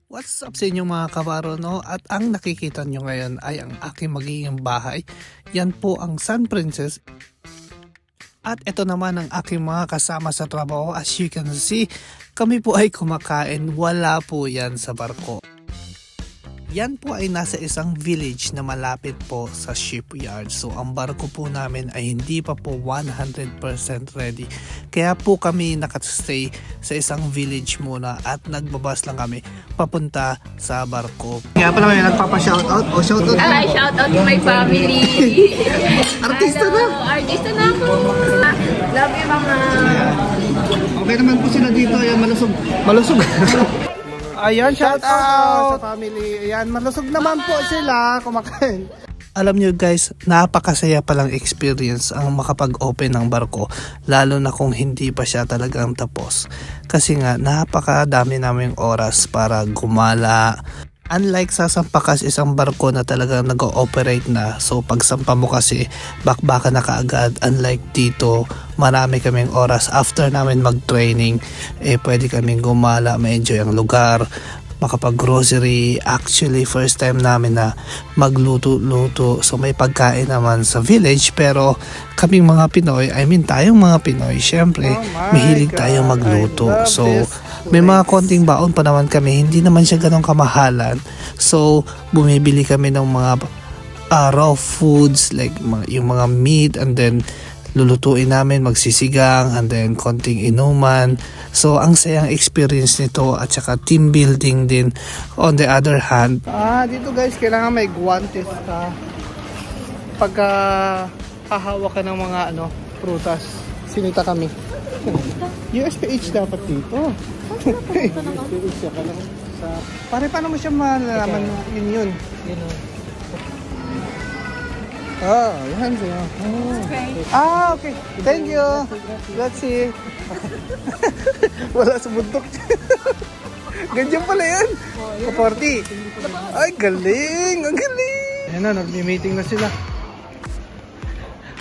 What's up sa inyo mga kabaro, no? At ang nakikita nyo ngayon ay ang aking magiging bahay. Yan po ang Sun Princess. At ito naman ang aking mga kasama sa trabaho. As you can see, kami po ay kumakain. Wala po yan sa barko. Yan po ay nasa isang village na malapit po sa shipyard. So ang barko po namin ay hindi pa po 100% ready. Kaya po kami nakastay sa isang village muna at nagbabas lang kami papunta sa barko. Kaya pala may nagpapa-shoutout o shoutout? Hi, shoutout to my family. Artista na! Artista na ako! Love you mga... Okay naman po sila dito. Ayan, malusog. Malusog. Ayan, shout out sa family. Ayan, malusog naman po sila kumakain. Alam nyo guys, napakasaya palang experience ang makapag-open ng barko. Lalo na kung hindi pa siya talagang tapos. Kasi nga, napakadami naming oras para gumala. Unlike sa sampakas, isang barko na talagang nag-ooperate na. So pag sampa mo kasi, bakbaka na kaagad. Unlike dito, marami kaming oras. After namin mag-training, pwede kaming gumala, ma-enjoy ang lugar, makapag-grocery. Actually, first time namin na magluto-luto. So may pagkain naman sa village. Pero kaming mga Pinoy, tayong mga Pinoy, syempre, mahilig tayong magluto. So may mga konting baon pa naman kami, hindi naman siya ganong kamahalan. So bumibili kami ng mga raw foods like yung mga meat, and then lulutuin namin, magsisigang, and then konting inuman. So ang sayang experience nito, at saka team building din on the other hand. Dito guys, kailangan may guantes ka pagka hahawak ka ng mga prutas. Sinita kami. USPH dapat dito. Pare, paano mo siya malalaman yun? Yan siya. Okay. Thank you. Let's see. Wala sa bundok. Ganyan pala yan. 40. Ay, galing. Ang galing. Ayan na, nag-meeting na sila.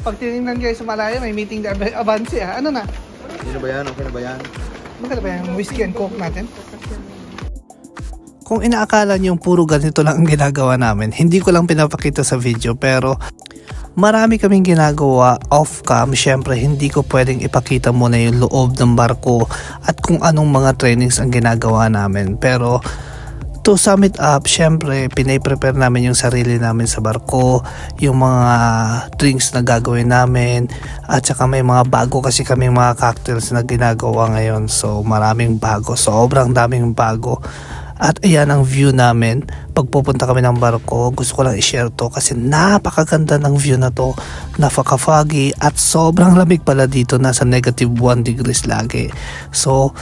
Pag tinignan kayo sa Malaya, may meeting na Avance. Ano na? Ano ba yan? Okay na ba yan? Bakit ba yung whiskey and coke natin? Kung inaakala nyo puro ganito lang ang ginagawa namin, hindi ko lang pinapakita sa video, pero marami kaming ginagawa off-cam. Syempre, hindi ko pwedeng ipakita muna yung loob ng barko at kung anong mga trainings ang ginagawa namin. Pero to sum it up, syempre, pinay-prepare namin yung sarili namin sa barko, yung mga drinks na gagawin namin, at saka may mga bago kasi kaming mga cocktails na ginagawa ngayon. So, maraming bago. Sobrang daming bago. At ayan ang view namin pagpupunta kami ng barko. Gusto ko lang i-share to kasi napakaganda ng view na to. Napaka-foggy at sobrang lamig pala dito. Nasa -1 degrees lagi. So,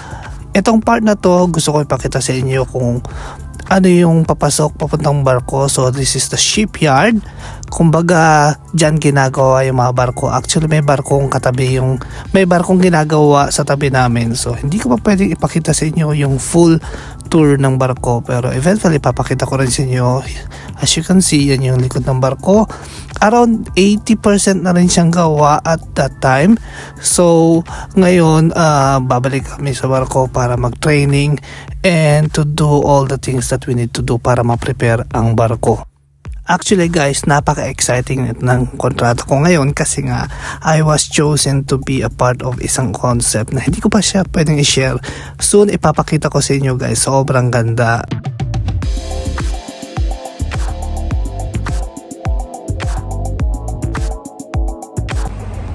itong part na to gusto ko ipakita sa inyo kung ano yung papasok papuntang barko. So this is the shipyard. Kumbaga dyan ginagawa yung mga barko. Actually may barkong katabi, may barkong ginagawa sa tabi namin. So hindi ko pa pwedeng ipakita sa inyo yung full tour ng barko, pero eventually papakita ko rin sa inyo. As you can see, yan yung likod ng barko. Around 80% na rin siyang gawa at that time. So ngayon babalik kami sa barko para mag-training and to do all the things that we need to do para ma-prepare ang barko. Actually guys, napaka-exciting ng kontrata ko ngayon kasi nga I was chosen to be a part of isang concept na hindi ko pa siya pwedeng i-share. Soon ipapakita ko sa inyo guys, sobrang ganda.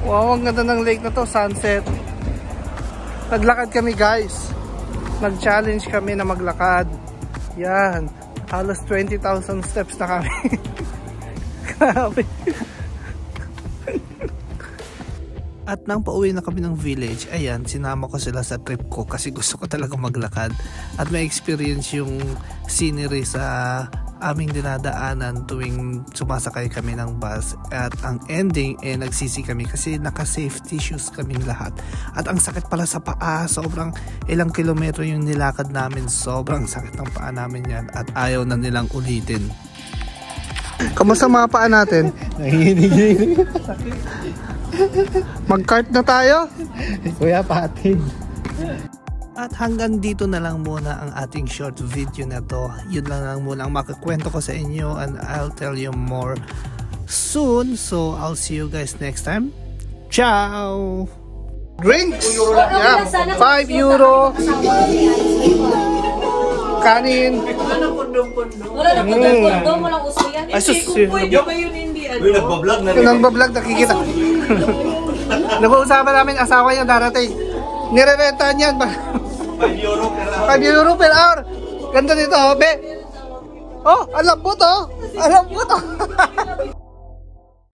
Wow, ang ganda ng lake na to, sunset. Naglakad kami guys. Nag-challenge kami na maglakad. Yan. Halos 20,000 steps na kami. Grabe. At nang pauwi na kami ng village, ayan, sinama ko sila sa trip ko kasi gusto ko talaga maglakad. At may experience yung scenery sa aming dinadaanan tuwing sumasakay kami ng bus. At ang ending, nagsisi kami kasi naka-safety shoes kaming lahat. At ang sakit pala sa paa, sobrang ilang kilometro yung nilakad namin. Sobrang sakit ng paa namin yan at ayaw na nilang ulitin. Kamusta mga paa natin? Nanginig. Mag-kart na tayo? Kuya, patid. At hanggang dito na lang muna ang ating short video na to. Yun lang muna ang makakwento ko sa inyo, and I'll tell you more soon. So I'll see you guys next time. Ciao! Drinks! Yeah, 5 euro. Kanin. Wala na kondom-kondom, walang uso yan. Ay, sus. Pwede ba yun hindi ano? Uy, nagbablog na rin. Nagbablog, nakikita. Nag-uusapan namin asawa niya darating. Nirerentahan yan. 5 euro per hour. 5 euro per hour. Ganda nito, be. Oh, ang lambot oh. Ang lambot oh.